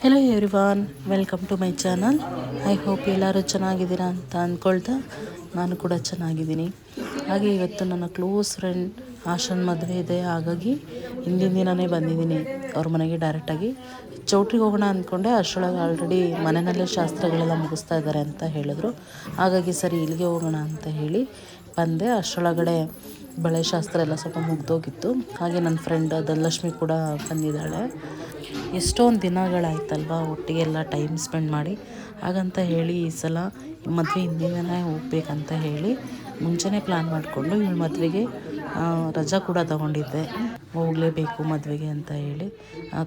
Hello everyone, welcome to my channel. I hope ಎಲ್ಲರೂ ಚೆನ್ನಾಗಿದ್ದೀರಾ ಅಂತ ಅಂದ್ಕೊಳ್ತಾ ನಾನು ಕೂಡ ಚೆನ್ನಾಗಿದ್ದೀನಿ. ಹಾಗೆ ಇವತ್ತು ನನ್ನ ಕ್ಲೋಸ್ ಫ್ರೆಂಡ್ ಆಶನ್ ಮದುವೆ ಇದೆ. ಹಾಗಾಗಿ ಹಿಂದಿನ ದಿನವೇ ಬಂದಿದ್ದೀನಿ ಅವ್ರ ಮನೆಗೆ ಡೈರೆಕ್ಟಾಗಿ. ಚೌಟ್ರಿಗೆ ಹೋಗೋಣ ಅಂದ್ಕೊಂಡೆ, ಅಷ್ಟರೊಳಗೆ ಆಲ್ರೆಡಿ ಮನೆಯಲ್ಲೇ ಶಾಸ್ತ್ರಗಳೆಲ್ಲ ಮುಗಿಸ್ತಾ ಇದ್ದಾರೆ ಅಂತ ಹೇಳಿದ್ರು. ಹಾಗಾಗಿ ಸರಿ ಇಲ್ಲಿಗೆ ಹೋಗೋಣ ಅಂತ ಹೇಳಿ ಬಂದೆ. ಅಷ್ಟರೊಳಗಡೆ ಬಳೆ ಶಾಸ್ತ್ರ ಎಲ್ಲ ಸ್ವಲ್ಪ ಮುಗ್ದೋಗಿತ್ತು. ಹಾಗೆ ನನ್ನ ಫ್ರೆಂಡ್ ಧನಲಕ್ಷ್ಮಿ ಕೂಡ ಬಂದಿದ್ದಾಳೆ. ಎಷ್ಟೊಂದು ದಿನಗಳಾಯ್ತಲ್ವ ಒಟ್ಟಿಗೆಲ್ಲ ಟೈಮ್ ಸ್ಪೆಂಡ್ ಮಾಡಿ. ಹಾಗಂತ ಹೇಳಿ ಈ ಸಲ ಮದುವೆ ಹಿಂದಿನ ಹೋಗ್ಬೇಕಂತ ಹೇಳಿ ಮುಂಚೆನೇ ಪ್ಲ್ಯಾನ್ ಮಾಡಿಕೊಂಡು ಇವಳು ಮದುವೆಗೆ ರಜಾ ಕೂಡ ತಗೊಂಡಿದ್ದೆ. ಹೋಗಲೇಬೇಕು ಮದುವೆಗೆ ಅಂತ ಹೇಳಿ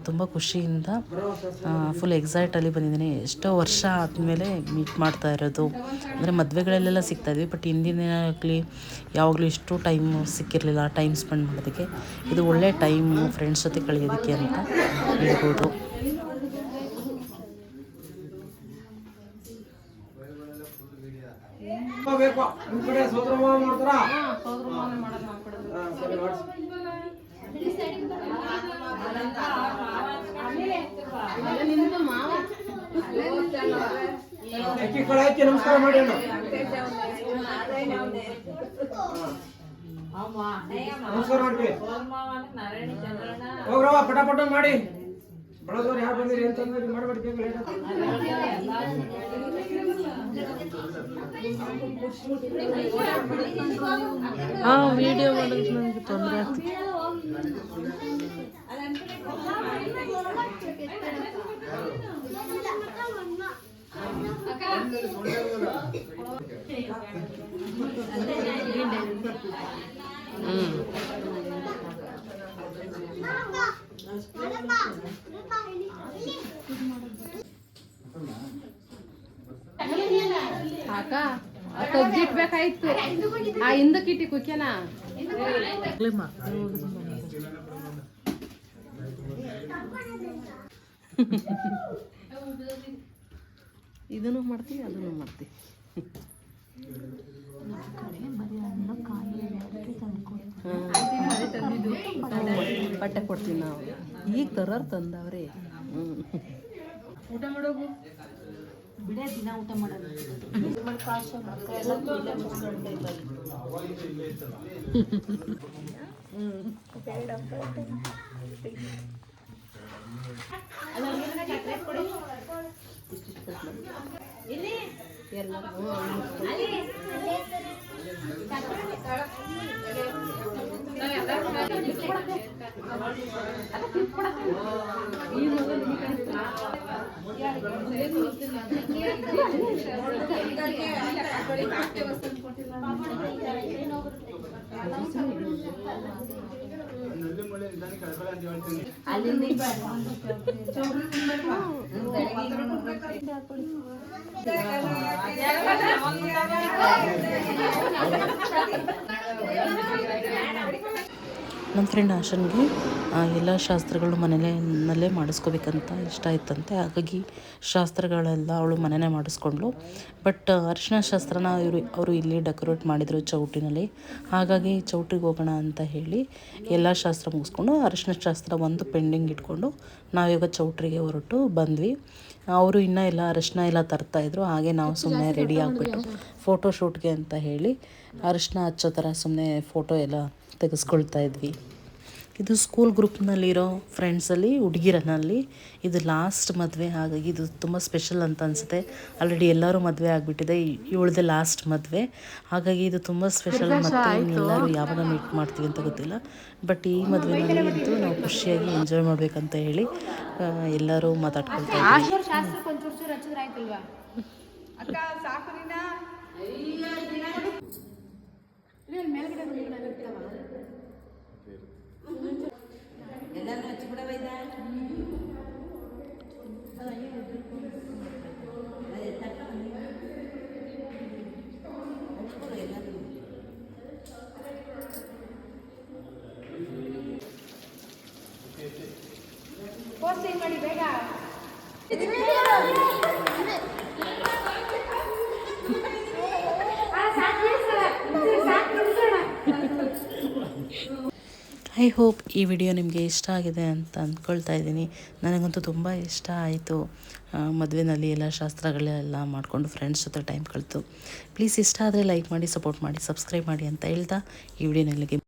ತುಂಬ ಖುಷಿಯಿಂದ ಫುಲ್ ಎಕ್ಸೈಟಲ್ಲಿ ಬಂದಿದ್ದೀನಿ. ಎಷ್ಟೋ ವರ್ಷ ಆದಮೇಲೆ ಮೀಟ್ ಮಾಡ್ತಾ ಇರೋದು. ಅಂದರೆ ಮದುವೆಗಳಲ್ಲೆಲ್ಲ ಸಿಗ್ತಾಯಿದ್ವಿ, ಬಟ್ ಹಿಂದಿನಾಗಲಿ ಯಾವಾಗಲೂ ಇಷ್ಟು ಟೈಮು ಸಿಕ್ಕಿರಲಿಲ್ಲ ಟೈಮ್ ಸ್ಪೆಂಡ್ ಮಾಡೋದಕ್ಕೆ. ಇದು ಒಳ್ಳೆ ಟೈಮು ಫ್ರೆಂಡ್ಸ್ ಜೊತೆ ಕಳೆಯೋದಕ್ಕೆ ಅಂತ ಹೇಳ್ಬೋದು. ನಮಸ್ಕಾರ ಮಾಡಿ ನಮಸ್ಕಾರ ಮಾಡ್ತೀವಿ. ಹೋಗ್ರವ ಪಟಾಪಟ ಮಾಡಿ. ಬಳದವ್ರು ಯಾರು ಬಂದಿರಿ ಅಂತಂದ್ರೆ ಮಾಡ್ಬಿಡ್ತೀವಿ. ವಿಡಿಯೋ ಮಾಡೋದು ನನಗೆ ತೊಂದರೆ ಆಗ್ತಿತ್ತು. ಅಕ್ಕ ತೆಗ್ದಿಟ್ಬೇಕಾಯ್ತು. ಆ ಹಿಂದಕ್ಕಿಟ್ಟಿ ಕುಕ್ಕೆನಾ ಇದನ್ನು ಮಾಡ್ತೀವಿ ಅದನ್ನು ಮಾಡ್ತೀವಿ. ಬಟ್ಟೆ ಕೊಡ್ತೀವಿ ನಾವು. ಈಗ ತರೋರು ತಂದವ್ರೆ. ಊಟ ಮಾಡೋಗು ಬಿಡೇ ದಿನ ಊಟ ಮಾಡೋದು. ನಮ್ಮ ಫ್ರೆಂಡ್ ಆಶನ್ಗೆ ಎಲ್ಲ ಶಾಸ್ತ್ರಗಳು ಮನೆಯಲ್ಲೇ ಮಾಡಿಸ್ಕೋಬೇಕಂತ ಇಷ್ಟ ಆಯ್ತಂತೆ. ಹಾಗಾಗಿ ಶಾಸ್ತ್ರಗಳೆಲ್ಲ ಅವಳು ಮನೆಯೇ ಮಾಡಿಸ್ಕೊಂಡ್ಳು. ಬಟ್ ಅರಿಶಿನ ಶಾಸ್ತ್ರನ ಅವರು ಇಲ್ಲಿ ಡೆಕೋರೇಟ್ ಮಾಡಿದರು ಚೌಟಿನಲ್ಲಿ. ಹಾಗಾಗಿ ಚೌಟಿಗೆ ಹೋಗೋಣ ಅಂತ ಹೇಳಿ ಎಲ್ಲ ಶಾಸ್ತ್ರ ಮುಗಿಸ್ಕೊಂಡು ಅರಿಶಿನ ಶಾಸ್ತ್ರ ಒಂದು ಪೆಂಡಿಂಗ್ ಇಟ್ಕೊಂಡು ನಾವೀಗ ಚೌಟ್ರಿಗೆ ಹೊರಟು ಬಂದ್ವಿ. ಅವರು ಇನ್ನೂ ಎಲ್ಲ ಅರಿಶಿನ ಎಲ್ಲ ತರ್ತಾಯಿದ್ರು. ಹಾಗೆ ನಾವು ಸುಮ್ಮನೆ ರೆಡಿ ಆಗಿಬಿಟ್ಟು ಫೋಟೋ ಶೂಟ್ಗೆ ಅಂತ ಹೇಳಿ ಅರಿಶಿನ ಹಚ್ಚೋ ಥರ ಸುಮ್ಮನೆ ಫೋಟೋ ಎಲ್ಲ ತೆಗೆಸ್ಕೊಳ್ತಾ ಇದ್ವಿ. ಇದು ಸ್ಕೂಲ್ ಗ್ರೂಪ್ನಲ್ಲಿರೋ ಫ್ರೆಂಡ್ಸಲ್ಲಿ ಹುಡುಗಿರನಲ್ಲಿ ಇದು ಲಾಸ್ಟ್ ಮದುವೆ. ಹಾಗಾಗಿ ಇದು ತುಂಬ ಸ್ಪೆಷಲ್ ಅಂತ ಅನಿಸುತ್ತೆ. ಆಲ್ರೆಡಿ ಎಲ್ಲರೂ ಮದುವೆ ಆಗಿಬಿಟ್ಟಿದೆ, ಇವಳದೇ ಲಾಸ್ಟ್ ಮದುವೆ. ಹಾಗಾಗಿ ಇದು ತುಂಬ ಸ್ಪೆಷಲ್. ಮತ್ತು ಎಲ್ಲರೂ ಯಾವಾಗ ಮೀಟ್ ಮಾಡ್ತೀವಿ ಅಂತ ಗೊತ್ತಿಲ್ಲ, ಬಟ್ ಈ ಮದುವೆನಲ್ಲಿ ಅಂತೂ ನಾವು ಖುಷಿಯಾಗಿ ಎಂಜಾಯ್ ಮಾಡಬೇಕಂತ ಹೇಳಿ ಎಲ್ಲರೂ ಮಾತಾಡ್ಕೊಳ್ತಾ ಇದ್ದೀವಿ. ಎಲ್ಲರೂ ಹಚ್ಚಿಬಿಡವೈದ ಪೋಸ್ಟಿಂಗ್ ಮಾಡಿ ಬೇಗ. ಐ ಹೋಪ್ ಈ ವಿಡಿಯೋ ನಿಮಗೆ ಇಷ್ಟ ಆಗಿದೆ ಅಂತ ಅಂದ್ಕೊಳ್ತಾ ಇದ್ದೀನಿ. ನನಗಂತೂ ತುಂಬ ಇಷ್ಟ ಆಯಿತು. ಮದುವೆನಲ್ಲಿ ಎಲ್ಲ ಶಾಸ್ತ್ರಗಳೆಲ್ಲ ಮಾಡಿಕೊಂಡು ಫ್ರೆಂಡ್ಸ್ ಜೊತೆ ಟೈಮ್ ಕಳೆದು. ಪ್ಲೀಸ್ ಇಷ್ಟ ಆದರೆ ಲೈಕ್ ಮಾಡಿ, ಸಪೋರ್ಟ್ ಮಾಡಿ, ಸಬ್ಸ್ಕ್ರೈಬ್ ಮಾಡಿ ಅಂತ ಹೇಳ್ತಾ ಈ ವಿಡಿಯೋನಲ್ಲಿಗೆ